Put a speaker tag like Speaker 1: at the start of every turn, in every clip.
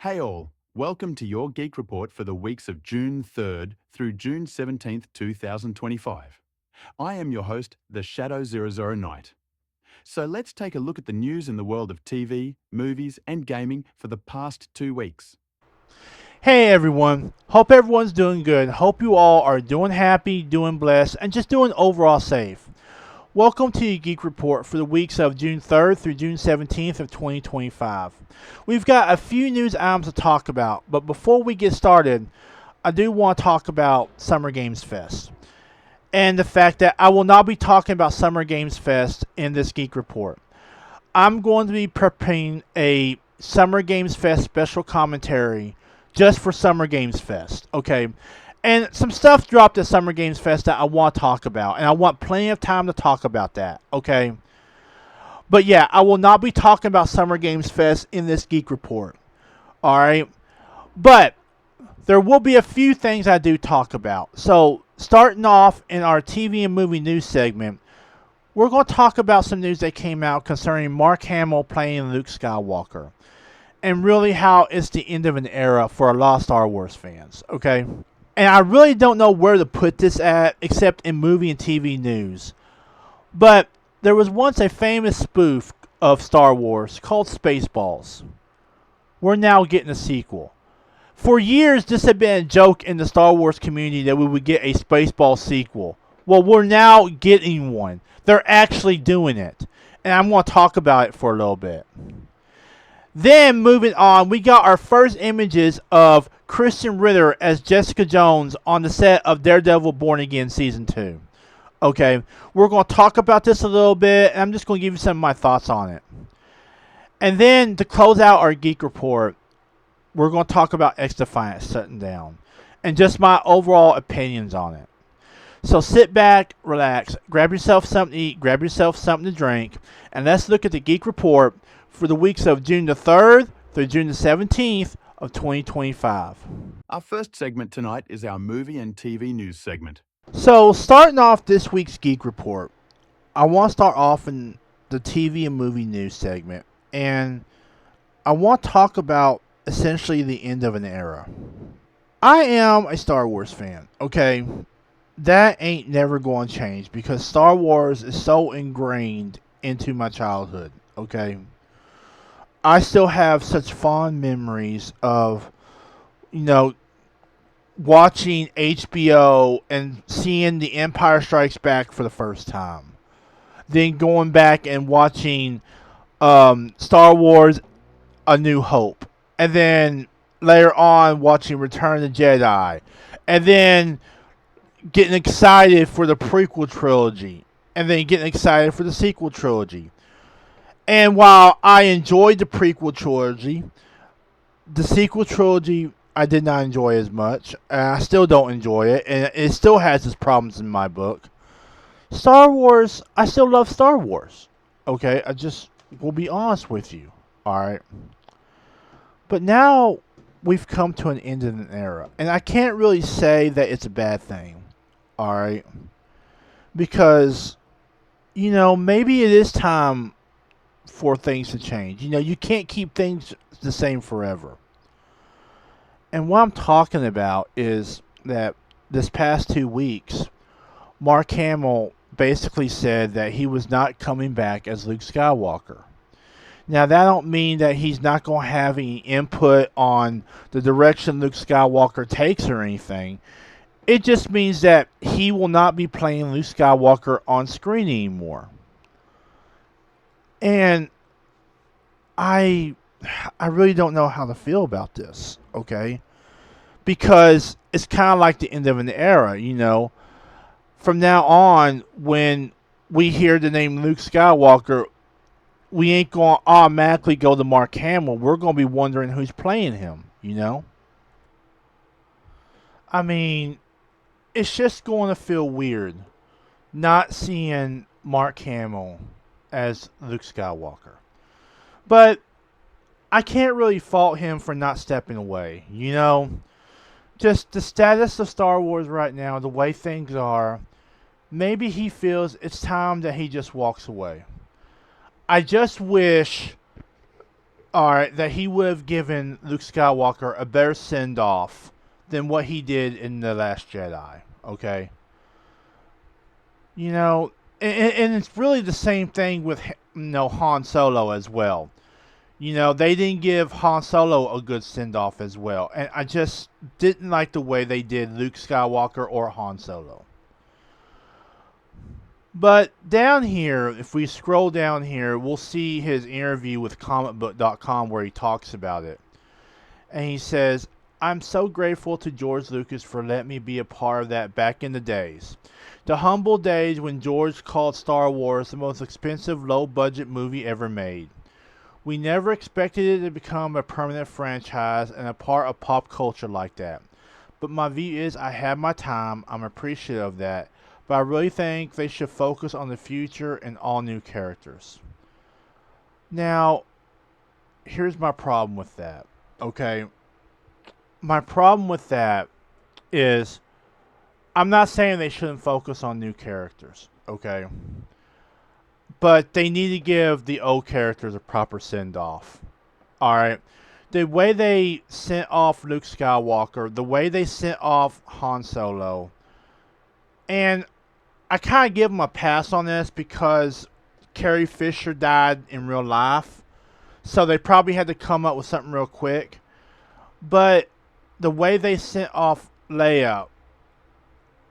Speaker 1: Hey all, welcome to your Geek Report for the weeks of June 3rd through June 17th, 2025. I am your host, the Shadow 00 Knight. So let's take a look at the news in the world of TV, movies, and gaming for the past 2 weeks.
Speaker 2: Hey everyone, hope everyone's doing good. Hope you all are doing happy, doing blessed, and just doing overall safe. Welcome to your Geek Report for the weeks of June 3rd through June 17th of 2025. We've got a few news items to talk about, but before we get started, I do want to talk about Summer Games Fest and the fact that I will not be talking about Summer Games Fest in this Geek Report. I'm going to be preparing a Summer Games Fest special commentary just for Summer Games Fest, okay? And some stuff dropped at Summer Games Fest that I want to talk about, and I want plenty of time to talk about that, okay? But yeah, I will not be talking about Summer Games Fest in this Geek Report, alright? But there will be a few things I do talk about. So, starting off in our TV and movie news segment, we're going to talk about some news that came out concerning Mark Hamill playing Luke Skywalker. And really how it's the end of an era for a lot of Star Wars fans, okay? And I really don't know where to put this at except in movie and TV news. But there was once a famous spoof of Star Wars called Spaceballs. We're now getting a sequel. For years, this had been a joke in the Star Wars community that we would get a Spaceballs sequel. Well, we're now getting one. They're actually doing it. And I'm going to talk about it for a little bit. Then, moving on, we got our first images of Kristen Ritter as Jessica Jones on the set of Daredevil Born Again Season 2. Okay, we're going to talk about this a little bit, and I'm just going to give you some of my thoughts on it. And then, to close out our Geek Report, we're going to talk about xdefiant shutting down, and just my overall opinions on it. So sit back, relax, grab yourself something to eat, grab yourself something to drink, and let's look at the Geek Report for the weeks of June the 3rd through June the 17th of 2025.
Speaker 1: Our first segment tonight is our movie and TV news segment.
Speaker 2: So starting off this week's Geek Report, I want to start off in the TV and movie news segment, and I want to talk about essentially the end of an era. I am a Star Wars fan, okay? That ain't never going to change because Star Wars is so ingrained into my childhood, okay? I still have such fond memories of, watching HBO and seeing The Empire Strikes Back for the first time. Then going back and watching Star Wars A New Hope. And then later on watching Return of the Jedi. And then getting excited for the prequel trilogy. And then getting excited for the sequel trilogy. And while I enjoyed the prequel trilogy, the sequel trilogy I did not enjoy as much. I still don't enjoy it, and it still has its problems in my book. Star Wars, I still love Star Wars. Okay, I just will be honest with you. Alright. But now we've come to an end of an era. And I can't really say that it's a bad thing. Alright. Because, maybe it is time for things to change. You can't keep things the same forever. And what I'm talking about is that this past 2 weeks, Mark Hamill basically said that he was not coming back as Luke Skywalker. Now, that don't mean that he's not going to have any input on the direction Luke Skywalker takes or anything. It just means that he will not be playing Luke Skywalker on screen anymore. And I really don't know how to feel about this, okay? Because it's kind of like the end of an era, From now on, when we hear the name Luke Skywalker, we ain't going to automatically go to Mark Hamill. We're going to be wondering who's playing him, I mean, it's just going to feel weird not seeing Mark Hamill as Luke Skywalker. But I can't really fault him for not stepping away, Just the status of Star Wars right now, the way things are, maybe he feels it's time that he just walks away. I just wish Alright, that he would have given Luke Skywalker a better send off than what he did in The Last Jedi. Okay? You know, and it's really the same thing with Han Solo as well. You know, they didn't give Han Solo a good send off as well. And I just didn't like the way they did Luke Skywalker or Han Solo. But down here, if we scroll down here, we'll see his interview with comicbook.com where he talks about it. And he says, I'm so grateful to George Lucas for letting me be a part of that back in the days. The humble days when George called Star Wars the most expensive low-budget movie ever made. We never expected it to become a permanent franchise and a part of pop culture like that. But my view is I had my time, I'm appreciative of that. But I really think they should focus on the future and all new characters. Now, here's my problem with that. Okay? My problem with that is I'm not saying they shouldn't focus on new characters. Okay? But they need to give the old characters a proper send-off. Alright? The way they sent off Luke Skywalker, the way they sent off Han Solo, and I kind of give them a pass on this because Carrie Fisher died in real life. So they probably had to come up with something real quick. But the way they sent off Leia,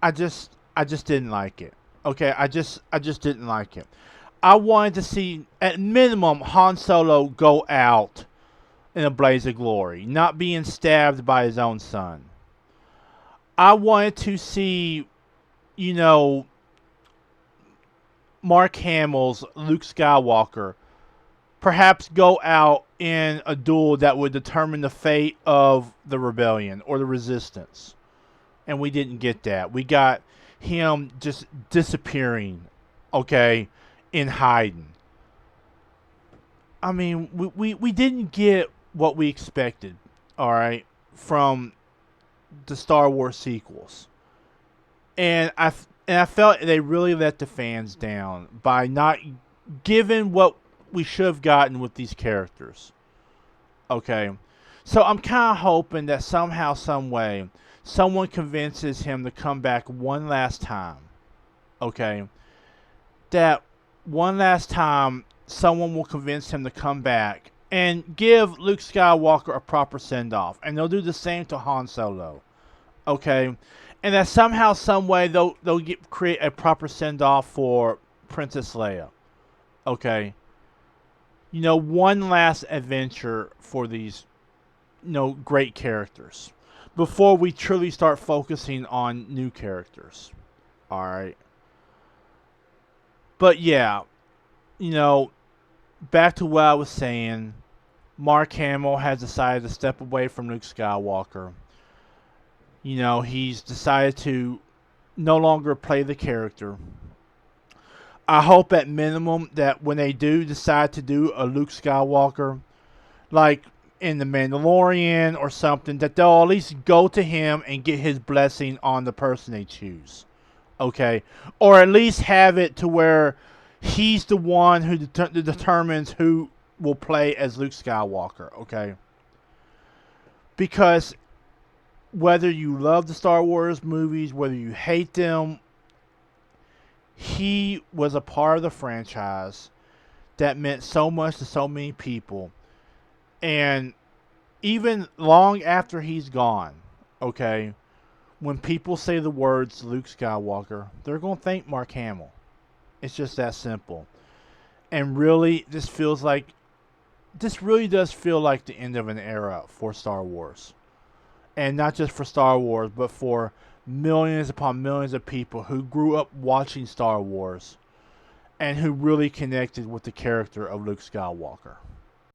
Speaker 2: I just didn't like it. Okay, I just didn't like it. I wanted to see, at minimum, Han Solo go out in a blaze of glory, not being stabbed by his own son. I wanted to see, you know, Mark Hamill's Luke Skywalker perhaps go out in a duel that would determine the fate of the rebellion or the resistance. And we didn't get that. We got him just disappearing, okay, in hiding. I mean, we didn't get what we expected, alright, from the Star Wars sequels. And I felt they really let the fans down by not giving what we should have gotten with these characters. Okay. So I'm kind of hoping that somehow, some way, someone convinces him to come back one last time. Okay. That one last time, someone will convince him to come back and give Luke Skywalker a proper send-off. And they'll do the same to Han Solo. Okay. And that somehow, some way, they'll create a proper send-off for Princess Leia. Okay. You know, one last adventure for these, you know, great characters. Before we truly start focusing on new characters. Alright. But yeah, you know, back to what I was saying. Mark Hamill has decided to step away from Luke Skywalker. You know, he's decided to no longer play the character. I hope at minimum that when they do decide to do a Luke Skywalker, like in The Mandalorian or something, that they'll at least go to him and get his blessing on the person they choose. Okay? Or at least have it to where he's the one who determines who will play as Luke Skywalker. Okay? Because whether you love the Star Wars movies, whether you hate them, he was a part of the franchise that meant so much to so many people. And even long after he's gone, okay, when people say the words Luke Skywalker, they're going to think Mark Hamill. It's just that simple. And really, this really does feel like the end of an era for Star Wars. And not just for Star Wars, but for millions upon millions of people who grew up watching Star Wars and who really connected with the character of Luke Skywalker.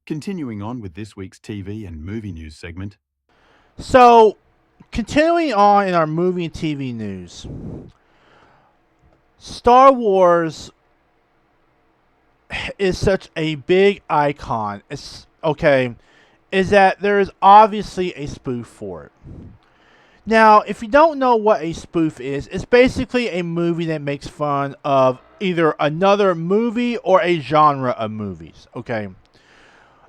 Speaker 1: Continuing on with this week's TV and movie news segment.
Speaker 2: So, continuing on in our movie and TV news, Star Wars is such a big icon. Is that there is obviously a spoof for it. Now, if you don't know what a spoof is, it's basically a movie that makes fun of either another movie or a genre of movies. Okay.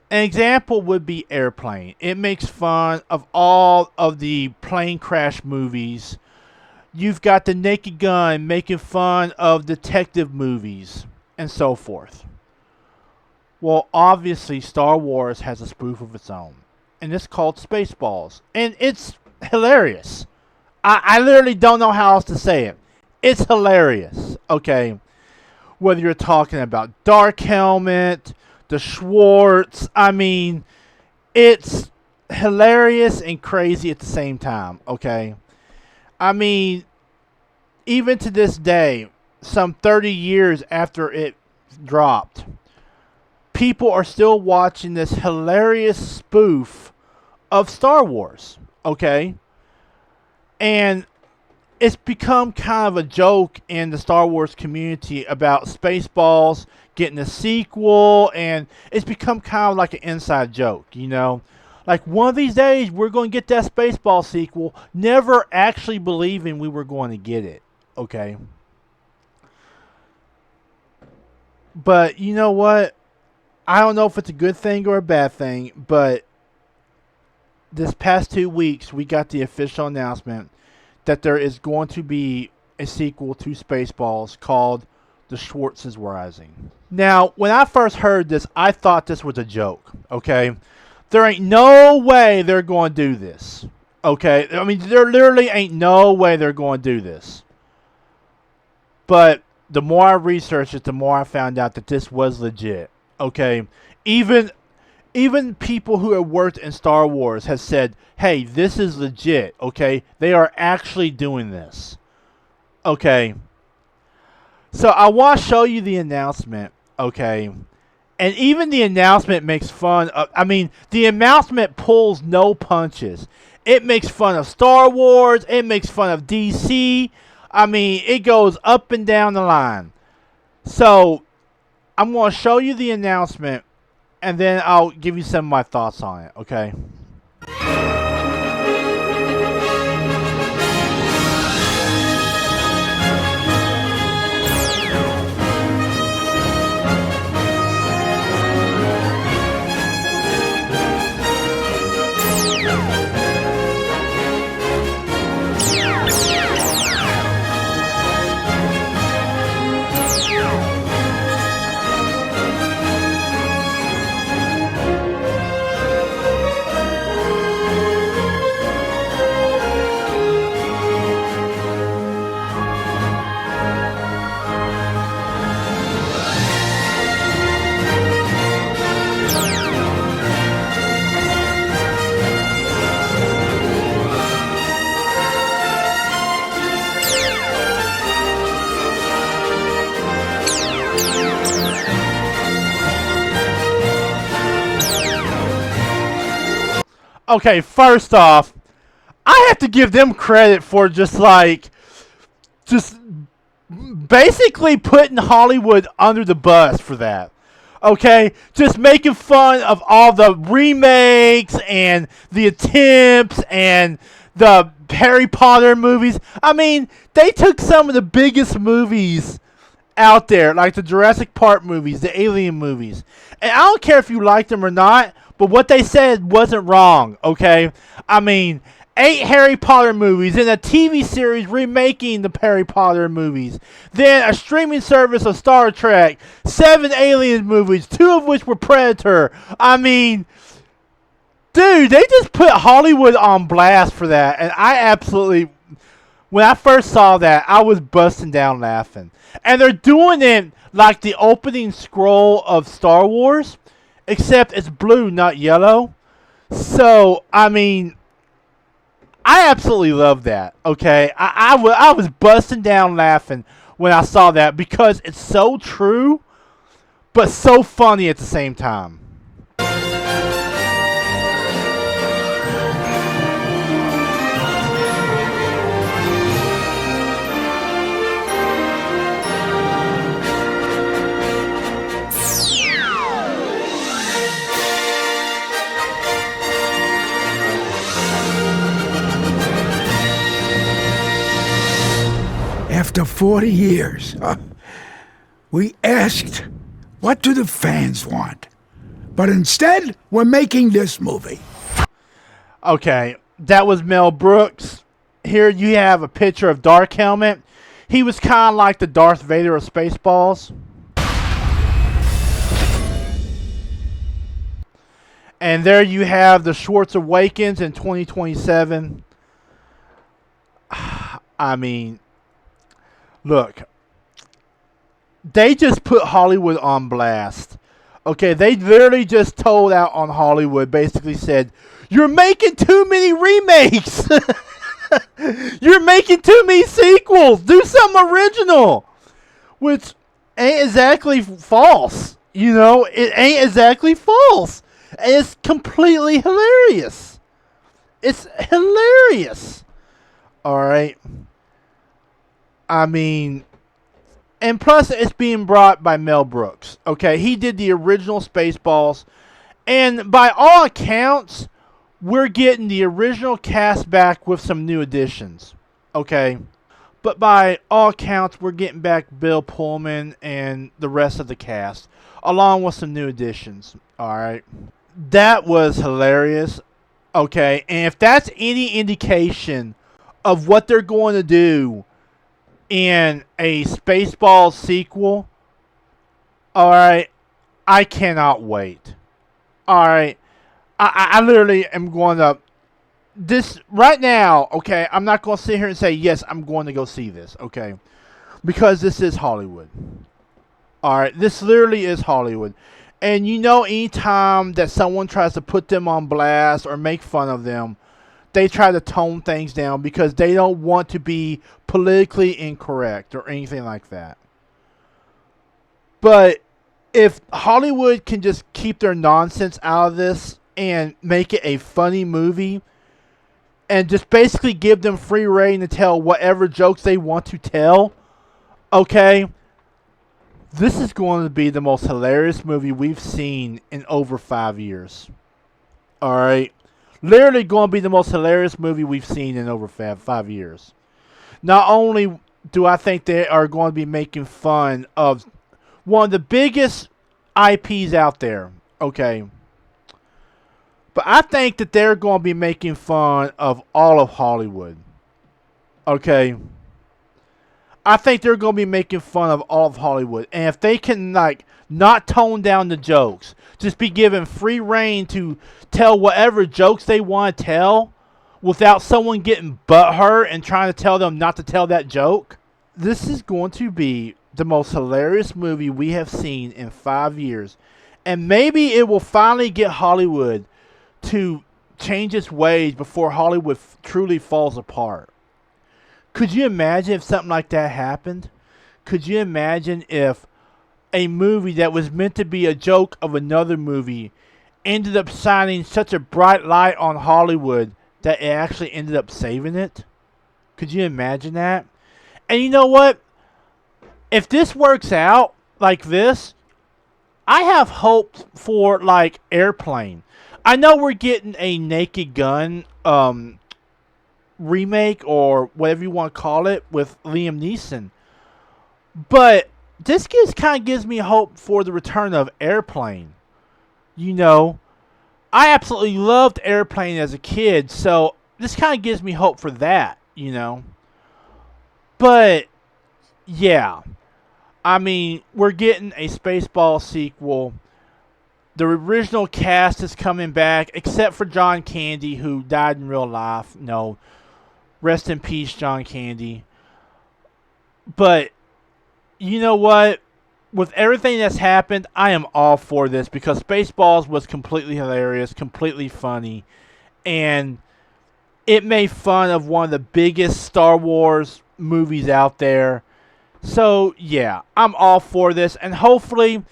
Speaker 2: An example would be Airplane. It makes fun of all of the plane crash movies. You've got the Naked Gun making fun of detective movies and so forth. Well, obviously, Star Wars has a spoof of its own, and it's called Spaceballs, and it's hilarious. I literally don't know how else to say it. It's hilarious, okay? Whether you're talking about Dark Helmet, the Schwartz, I mean, it's hilarious and crazy at the same time, okay? I mean, even to this day, some 30 years after it dropped, people are still watching this hilarious spoof of Star Wars, okay? And it's become kind of a joke in the Star Wars community about Spaceballs getting a sequel, and it's become kind of like an inside joke, you know? Like, one of these days, we're going to get that Spaceball sequel, never actually believing we were going to get it, okay? But you know what? I don't know if it's a good thing or a bad thing, but this past 2 weeks, we got the official announcement that there is going to be a sequel to Spaceballs called The Schwartz is Rising. Now, when I first heard this, I thought this was a joke, okay? There ain't no way they're going to do this, okay? I mean, there literally ain't no way they're going to do this. But the more I researched it, the more I found out that this was legit, okay? Even people who have worked in Star Wars have said, hey, this is legit, okay? They are actually doing this, okay? So I want to show you the announcement, okay? And even the announcement makes fun of, I mean, the announcement pulls no punches. It makes fun of Star Wars. It makes fun of DC. I mean, it goes up and down the line. So I'm going to show you the announcement, and then I'll give you some of my thoughts on it, okay? Okay, first off, I have to give them credit for just basically putting Hollywood under the bus for that. Okay, just making fun of all the remakes and the attempts and the Harry Potter movies. I mean, they took some of the biggest movies out there, like the Jurassic Park movies, the Alien movies. And I don't care if you liked them or not, but what they said wasn't wrong, okay? I mean, 8 Harry Potter movies, and a TV series remaking the Harry Potter movies. Then a streaming service of Star Trek, 7 Alien movies, 2 of which were Predator. I mean, dude, they just put Hollywood on blast for that. And I absolutely, when I first saw that, I was busting down laughing. And they're doing it like the opening scroll of Star Wars, except it's blue, not yellow. So, I mean, I absolutely love that, okay? I was busting down laughing when I saw that because it's so true, but so funny at the same time.
Speaker 3: After 40 years, we asked, what do the fans want? But instead, we're making this movie.
Speaker 2: Okay, that was Mel Brooks. Here you have a picture of Dark Helmet. He was kind of like the Darth Vader of Spaceballs. And there you have The Schwartz Awakens in 2027. I mean, look, they just put Hollywood on blast. Okay, they literally just told out on Hollywood, basically said, you're making too many remakes. You're making too many sequels. Do something original. Which ain't exactly false. You know, it ain't exactly false. And it's completely hilarious. It's hilarious. Alright. I mean, and plus it's being brought by Mel Brooks. Okay, he did the original Spaceballs. And by all accounts, we're getting the original cast back with some new additions. Okay. But by all accounts, we're getting back Bill Pullman and the rest of the cast, along with some new additions. Alright. That was hilarious. Okay, and if that's any indication of what they're going to do in a Spaceballs sequel, alright, I cannot wait. Alright, I literally am going to, this, right now, okay, I'm not going to sit here and say, yes, I'm going to go see this, okay, because this is Hollywood. Alright, this literally is Hollywood. And you know, anytime that someone tries to put them on blast or make fun of them, they try to tone things down because they don't want to be politically incorrect or anything like that. But if Hollywood can just keep their nonsense out of this and make it a funny movie and just basically give them free reign to tell whatever jokes they want to tell, okay, this is going to be the most hilarious movie we've seen in over 5 years. Alright? Literally going to be the most hilarious movie we've seen in over 5 years. Not only do I think they are going to be making fun of one of the biggest IPs out there. Okay? But I think that they're going to be making fun of all of Hollywood. Okay? I think they're going to be making fun of all of Hollywood. And if they can, like, not tone down the jokes, just be given free reign to tell whatever jokes they want to tell without someone getting butthurt and trying to tell them not to tell that joke, this is going to be the most hilarious movie we have seen in 5 years. And maybe it will finally get Hollywood to change its ways before Hollywood truly falls apart. Could you imagine if something like that happened? Could you imagine if a movie that was meant to be a joke of another movie ended up shining such a bright light on Hollywood that it actually ended up saving it? Could you imagine that? And you know what? If this works out like this, I have hope for, like, Airplane. I know we're getting a Naked Gun remake or whatever you want to call it with Liam Neeson, but this kind of gives me hope for the return of Airplane. You know, I absolutely loved Airplane as a kid, so this kind of gives me hope for that, you know. But yeah, I mean, we're getting a Spaceball sequel. The original cast is coming back, except for John Candy, who died in real life. No, rest in peace, John Candy. But, you know what? With everything that's happened, I am all for this because Spaceballs was completely hilarious, completely funny, and it made fun of one of the biggest Star Wars movies out there. So, yeah, I'm all for this, and hopefully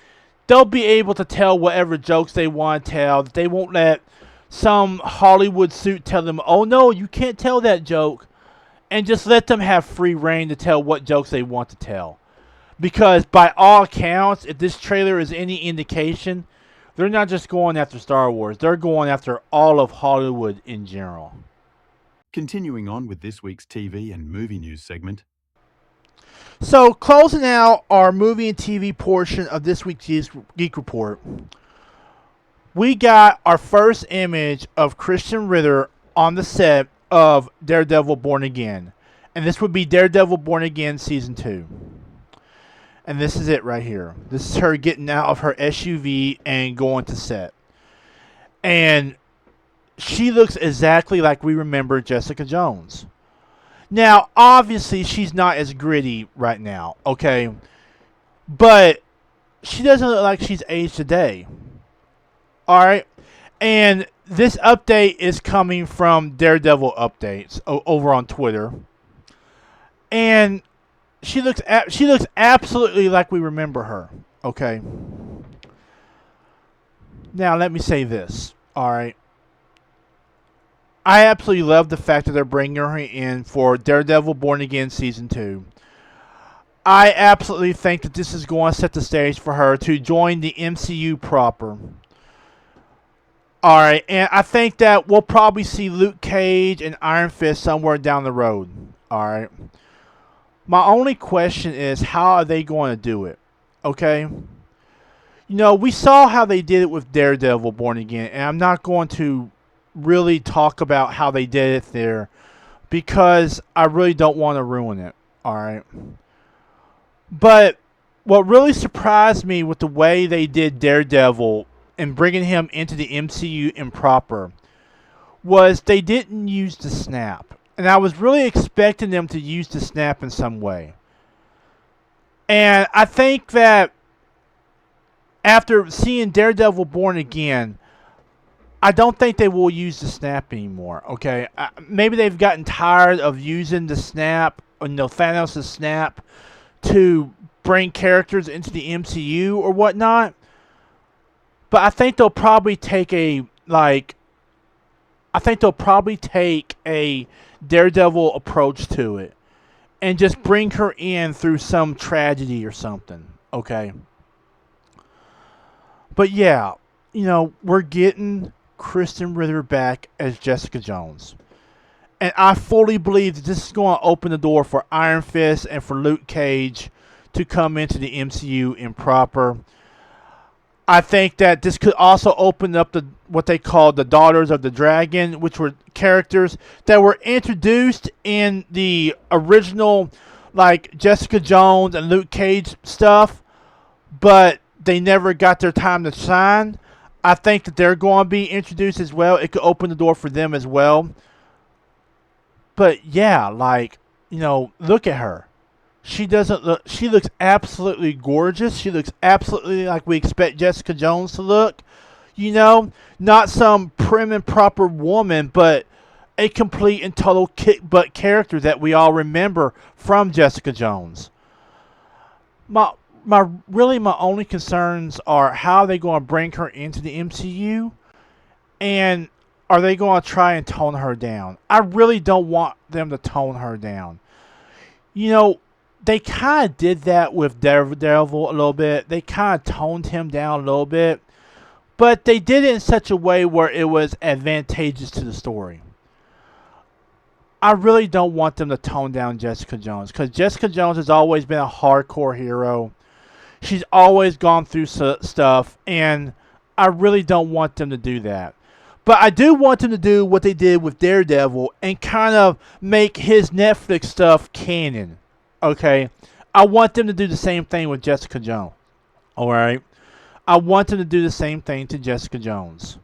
Speaker 2: they'll be able to tell whatever jokes they want to tell. They won't let some Hollywood suit tell them, oh no, you can't tell that joke. And just let them have free reign to tell what jokes they want to tell. Because by all accounts, if this trailer is any indication, they're not just going after Star Wars. They're going after all of Hollywood in general.
Speaker 1: Continuing on with this week's TV and movie news segment.
Speaker 2: So, closing out our movie and TV portion of this week's Geek Report, we got our first image of Christian Ritter on the set of Daredevil Born Again. And this would be Daredevil Born Again Season 2. And this is it right here. This is her getting out of her SUV and going to set. And she looks exactly like we remember Jessica Jones. Now, obviously, she's not as gritty right now, okay? But she doesn't look like she's aged a day. Alright? And this update is coming from Daredevil Updates over on Twitter. And she looks absolutely like we remember her, okay? Now, let me say this, alright? I absolutely love the fact that they're bringing her in for Daredevil Born Again Season 2. I absolutely think that this is going to set the stage for her to join the MCU proper. Alright, and I think that we'll probably see Luke Cage and Iron Fist somewhere down the road. Alright. My only question is, how are they going to do it? Okay? You know, we saw how they did it with Daredevil Born Again, and I'm not going to really talk about how they did it there because I really don't want to ruin it. Alright? But what really surprised me with the way they did Daredevil and bringing him into the MCU improper was they didn't use the snap. And I was really expecting them to use the snap in some way. And I think that after seeing Daredevil Born Again, I don't think they will use the snap anymore, okay? Maybe they've gotten tired of using the snap, or Thanos' snap, to bring characters into the MCU or whatnot. But I think they'll probably take a Daredevil approach to it and just bring her in through some tragedy or something, okay? But yeah, you know, we're getting Kristen Ritter back as Jessica Jones. And I fully believe that this is going to open the door for Iron Fist and for Luke Cage to come into the MCU improper. I think that this could also open up what they call the Daughters of the Dragon, which were characters that were introduced in the original, like, Jessica Jones and Luke Cage stuff, but they never got their time to shine. I think that they're going to be introduced as well. It could open the door for them as well. But yeah, like, you know, look at her. She looks absolutely gorgeous. She looks absolutely like we expect Jessica Jones to look. You know, not some prim and proper woman, but a complete and total kick-butt character that we all remember from Jessica Jones. My only concerns are how are they going to bring her into the MCU, and are they going to try and tone her down? I really don't want them to tone her down. You know, they kind of did that with Daredevil a little bit. They kind of toned him down a little bit. But they did it in such a way where it was advantageous to the story. I really don't want them to tone down Jessica Jones, because Jessica Jones has always been a hardcore hero. She's always gone through stuff, and I really don't want them to do that. But I do want them to do what they did with Daredevil and kind of make his Netflix stuff canon. Okay? I want them to do the same thing with Jessica Jones. Alright? I want them to do the same thing to Jessica Jones.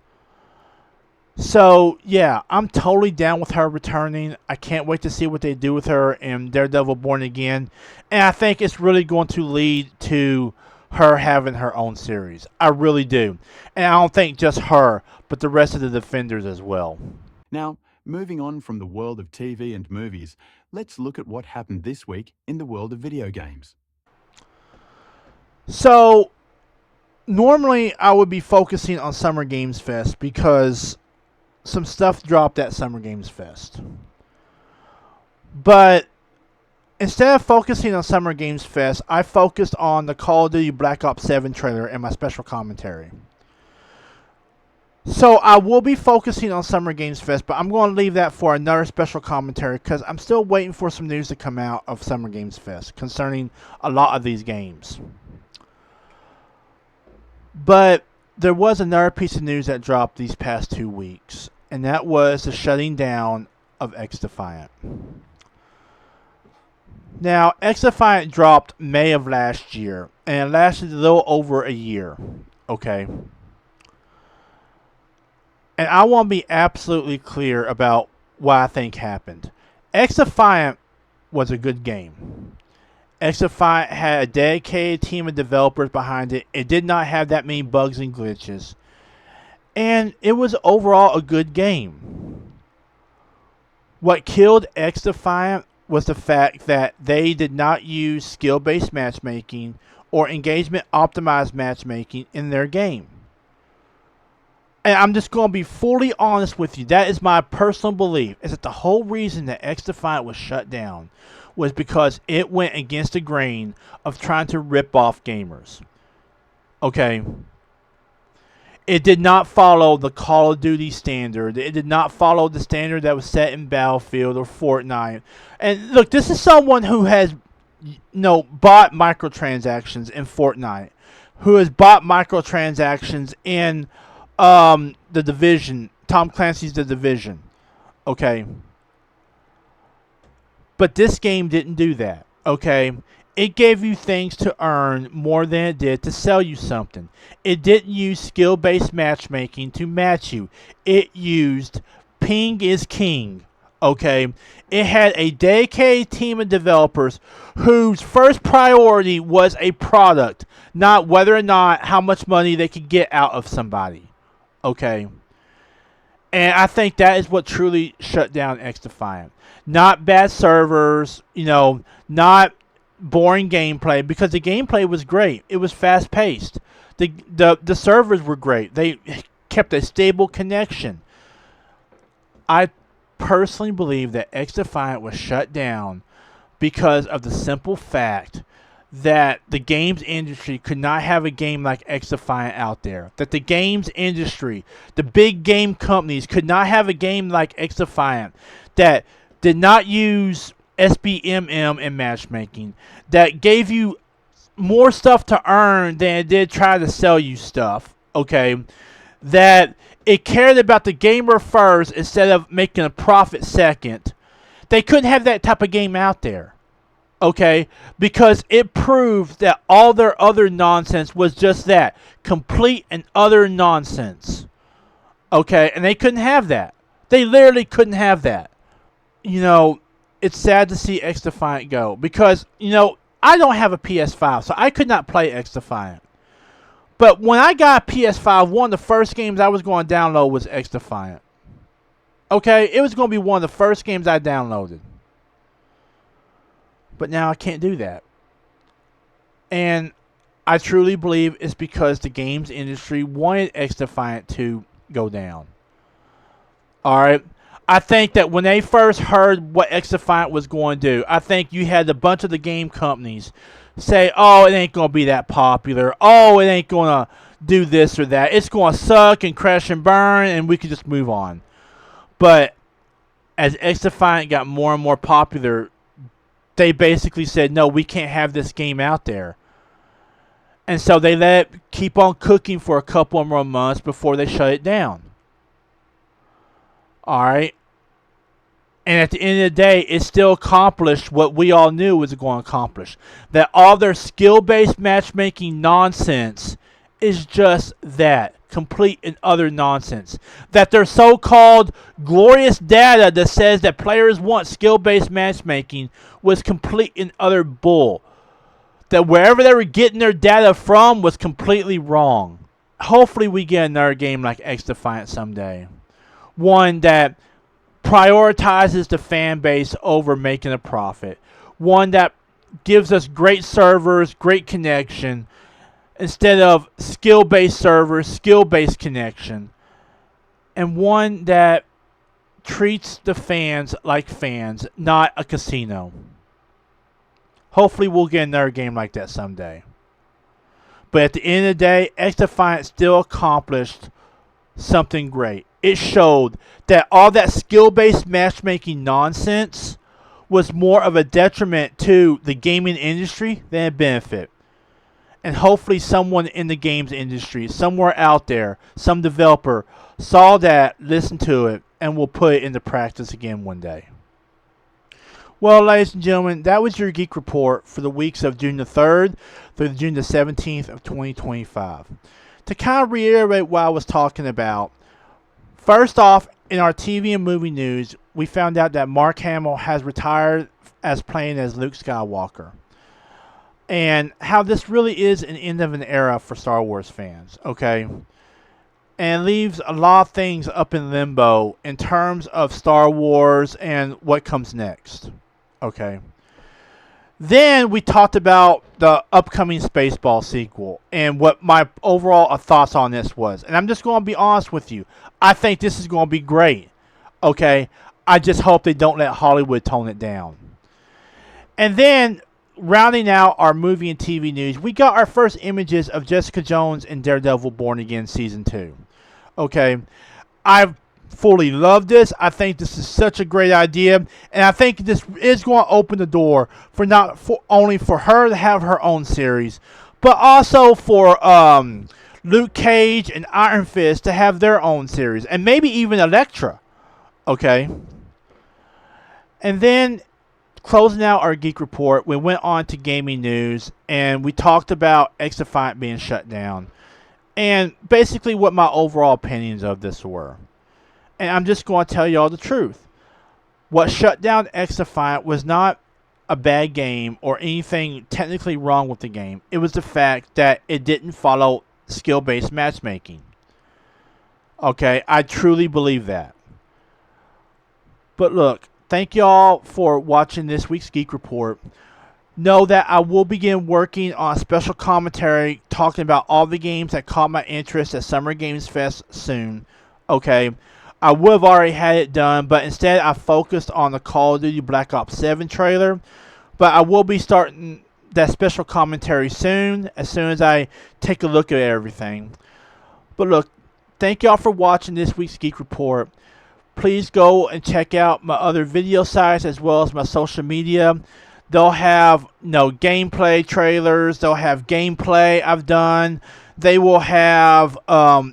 Speaker 2: So, yeah, I'm totally down with her returning. I can't wait to see what they do with her in Daredevil Born Again. And I think it's really going to lead to her having her own series. I really do. And I don't think just her, but the rest of the Defenders as well.
Speaker 1: Now, moving on from the world of TV and movies, let's look at what happened this week in the world of video games.
Speaker 2: So, normally I would be focusing on Summer Games Fest because some stuff dropped at Summer Games Fest. But instead of focusing on Summer Games Fest, I focused on the Call of Duty Black Ops 7 trailer and my special commentary. So I will be focusing on Summer Games Fest, but I'm going to leave that for another special commentary because I'm still waiting for some news to come out of Summer Games Fest concerning a lot of these games. But there was another piece of news that dropped these past 2 weeks, and that was the shutting down of xDefiant. Now, xDefiant dropped May of last year, and it lasted a little over a year. Okay. And I want to be absolutely clear about what I think happened. xDefiant was a good game. xDefiant had a dedicated team of developers behind it. It did not have that many bugs and glitches. And it was overall a good game. What killed xDefiant was the fact that they did not use skill-based matchmaking or engagement-optimized matchmaking in their game. And I'm just going to be fully honest with you. That is my personal belief, is that the whole reason that xDefiant was shut down was because it went against the grain of trying to rip off gamers. Okay? It did not follow the Call of Duty standard. It did not follow the standard that was set in Battlefield or Fortnite. And look, this is someone who has bought microtransactions in Fortnite, who has bought microtransactions in The Division, Tom Clancy's The Division. Okay? But this game didn't do that. Okay? It gave you things to earn more than it did to sell you something. It didn't use skill-based matchmaking to match you. It used ping is king. Okay? It had a dedicated team of developers whose first priority was a product, not whether or not how much money they could get out of somebody. Okay? And I think that is what truly shut down xDefiant. Not bad servers, not boring gameplay, because the gameplay was great. It was fast-paced. The servers were great. They kept a stable connection. I personally believe that xDefiant was shut down because of the simple fact that the games industry could not have a game like xDefiant out there. That the games industry, the big game companies, could not have a game like xDefiant that did not use SBMM in matchmaking, that gave you more stuff to earn than it did try to sell you stuff, okay? That it cared about the gamer first instead of making a profit second. They couldn't have that type of game out there, okay? Because it proved that all their other nonsense was just that, complete and utter nonsense, okay? And they couldn't have that. They literally couldn't have that. It's sad to see xDefiant go because, I don't have a PS5, so I could not play xDefiant. But when I got a PS5, one of the first games I was going to download was xDefiant. Okay? It was going to be one of the first games I downloaded. But now I can't do that. And I truly believe it's because the games industry wanted xDefiant to go down. Alright? I think that when they first heard what xDefiant was going to do, I think you had a bunch of the game companies say, oh, it ain't going to be that popular. Oh, it ain't going to do this or that. It's going to suck and crash and burn, and we can just move on. But as xDefiant got more and more popular, they basically said, no, we can't have this game out there. And so they let it keep on cooking for a couple more months before they shut it down. Alright? And at the end of the day, it still accomplished what we all knew it was going to accomplish. That all their skill-based matchmaking nonsense is just that. Complete and utter nonsense. That their so-called glorious data that says that players want skill-based matchmaking was complete and utter bull. That wherever they were getting their data from was completely wrong. Hopefully we get another game like xDefiant someday. One that prioritizes the fan base over making a profit. One that gives us great servers, great connection, instead of skill-based servers, skill-based connection. And one that treats the fans like fans, not a casino. Hopefully we'll get another game like that someday. But at the end of the day, xDefiant still accomplished something great. It showed that all that skill-based matchmaking nonsense was more of a detriment to the gaming industry than a benefit. And hopefully someone in the games industry, somewhere out there, some developer, saw that, listened to it, and will put it into practice again one day. Well, ladies and gentlemen, that was your Geek Report for the weeks of June the 3rd through June the 17th of 2025. To kind of reiterate what I was talking about, first off, in our TV and movie news, we found out that Mark Hamill has retired as playing as Luke Skywalker. And how this really is an end of an era for Star Wars fans, okay? And leaves a lot of things up in limbo in terms of Star Wars and what comes next, okay? Then we talked about the upcoming Spaceball sequel and what my overall thoughts on this was. And I'm just going to be honest with you. I think this is going to be great, okay? I just hope they don't let Hollywood tone it down. And then, rounding out our movie and TV news, we got our first images of Jessica Jones and Daredevil Born Again Season 2. Okay, I fully love this. I think this is such a great idea. And I think this is going to open the door for not for only for her to have her own series, but also for Luke Cage and Iron Fist to have their own series. And maybe even Elektra. Okay. And then, closing out our Geek Report, we went on to gaming news, and we talked about XDefiant being shut down, and basically what my overall opinions of this were. And I'm just going to tell you all the truth. What shut down XDefiant was not a bad game or anything technically wrong with the game. It was the fact that it didn't follow skill-based matchmaking. Okay, I truly believe that. But look, thank y'all for watching this week's Geek Report. Know that I will begin working on a special commentary talking about all the games that caught my interest at Summer Games Fest soon. Okay, I would have already had it done, but instead I focused on the Call of Duty Black Ops 7 trailer. But I will be starting that special commentary soon as I take a look at everything. But look, thank y'all for watching this week's Geek Report. Please go and check out my other video sites as well as my social media. They'll have gameplay trailers. They'll have gameplay I've done. They will have my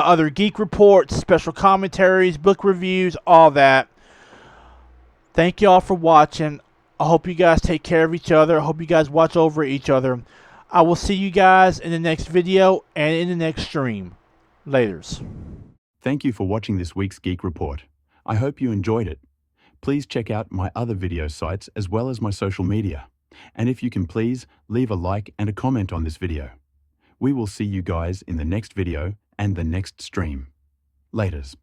Speaker 2: other Geek Reports, special commentaries, book reviews, all that. Thank you all for watching. I hope you guys take care of each other. I hope you guys watch over each other. I will see you guys in the next video and in the next stream. Laters.
Speaker 1: Thank you for watching this week's Geek Report. I hope you enjoyed it. Please check out my other video sites as well as my social media. And if you can please, leave a like and a comment on this video. We will see you guys in the next video and the next stream. Laters.